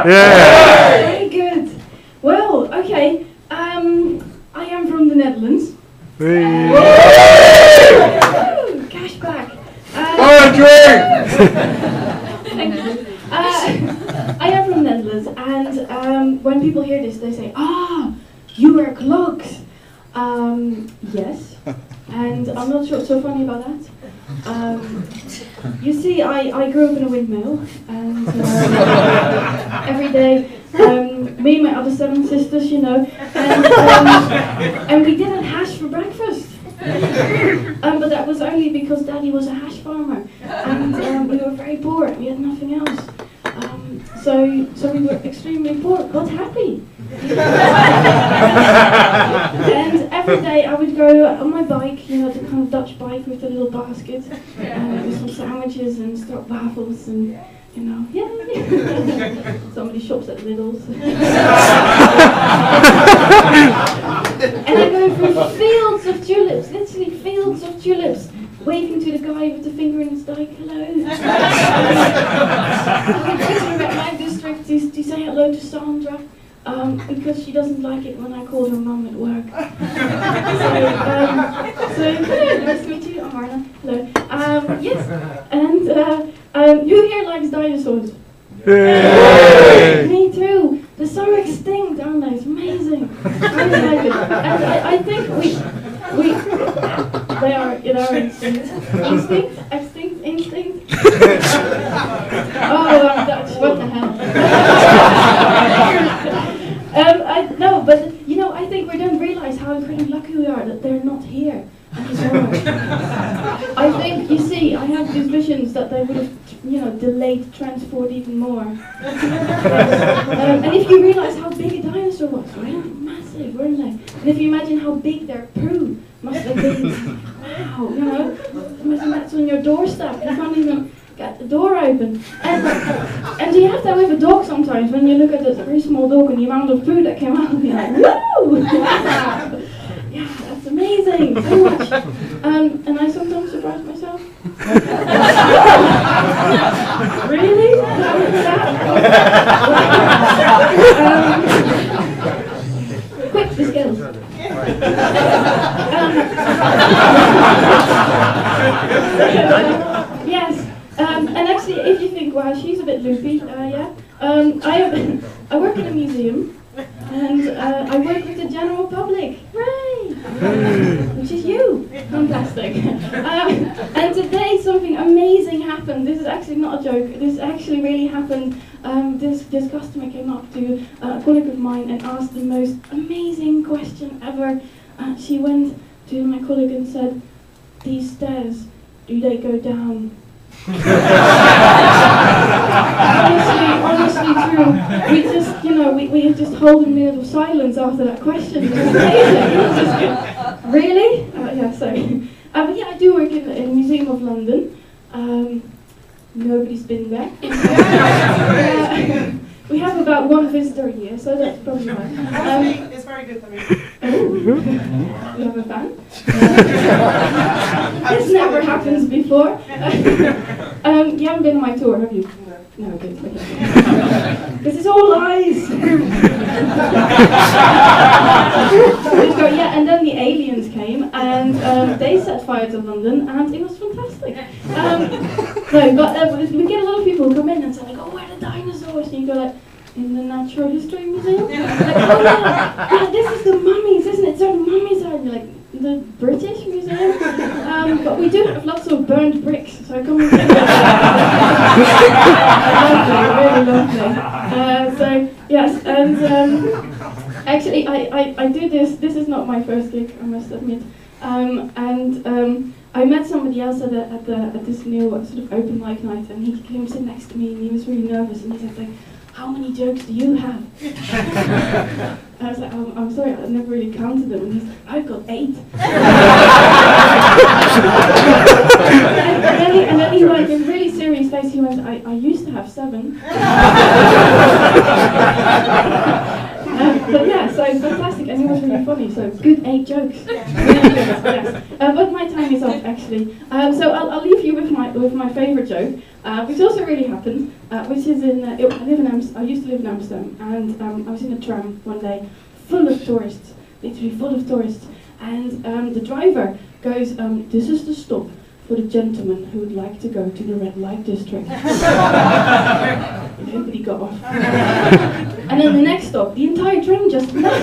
Yeah. Very good. Well, okay. I am from the Netherlands. Cash back. Thank you. I am from the Netherlands, and when people hear this, they say, "Ah, you wear clogs." Yes, and I'm not sure what's so funny about that. You see, I grew up in a windmill, and every day, me and my other 7 sisters, you know, and we didn't hash for breakfast. But that was only because Daddy was a hash farmer, and we were very poor, and we had nothing else. So we were extremely poor, but happy. And every day I would go on my bike, you know, the kind of Dutch bike with the little basket, with some sandwiches and waffles and, you know, yeah. Somebody shops at Lidl's. And I go through fields of tulips, literally fields of tulips, waving to the guy with the finger in his dike, hello. I go to the red light district to say hello to Sandra. Because she doesn't like it when I call her mum at work. So hello, nice to meet you, I'm Marna. Hello. Yes, and who here likes dinosaurs? Yay! Me too. They're so extinct, aren't they? It's amazing. I really like it. And I think they are, you know, instinct. Oh, I'm Dutch, what the hell? No, but you know, I think we don't realize how incredibly lucky we are that they're not here anymore. I think, you see, I have these visions that they would have, you know, delayed transport even more. And if you realize how big a dinosaur was, right? Massive, weren't they? And if you imagine how big their poo must have been, wow, you know, imagine that's on your doorstep. You can't even get the door open. And you have that with a dog sometimes, when you look at this very small dog and the amount of food that came out, and you're like, woo! Yeah, that's amazing, so much. And I sometimes surprise myself. Really? Quick, the skills. Yes. And actually, if you think, wow, she's a bit loopy, yeah. I work in a museum, and I work with the general public, hooray! Which is you, fantastic. And today something amazing happened. This is actually not a joke. This actually really happened. This customer came up to a colleague of mine and asked the most amazing question ever. She went to my colleague and said, "These stairs, do they go down?" honestly true. We just, you know, we just hold a minute of silence after that question. It was amazing. It was just, really? Yeah, sorry. But yeah, I do work in the Museum of London. Nobody's been there. We have about 1 visitor a year, so that's probably why. It's very good. We have a fan. This never happens before. You haven't been on my tour, have you? No, good. This is all lies. Yeah, and then the aliens came, and they set fire to London, and it was fantastic. No, but we get a lot of people who come in and say, like, "Oh, where are the dinosaurs?" And you go like, "In the Natural History Museum?" Like, "Oh yeah, this is the mummies, isn't it? So the mummies are," and you're like, "The British Museum?" But we do have lots of burned bricks, so come and check it out. Lovely, really lovely. So yes, and actually I do this. This is not my first gig, I must admit. I met somebody else at this new sort of open mic night, and he came sit next to me, and he was really nervous, and he said, like, "How many jokes do you have?" I was like, "Oh, I'm sorry, I've never really counted them." And he's like, "I've got 8. and then he went, in really serious face, he went, I used to have 7. But yeah, so fantastic, and it was really funny, so good 8 jokes. Really good, yes. But my time is up, actually. So I'll leave you with my favourite joke. which also really happened, which is in, I used to live in Amsterdam, and I was in a tram one day, full of tourists, literally full of tourists, and the driver goes, this is the stop for the gentleman who would like to go to the red light district. Nobody got off. And then the next stop, the entire tram just left.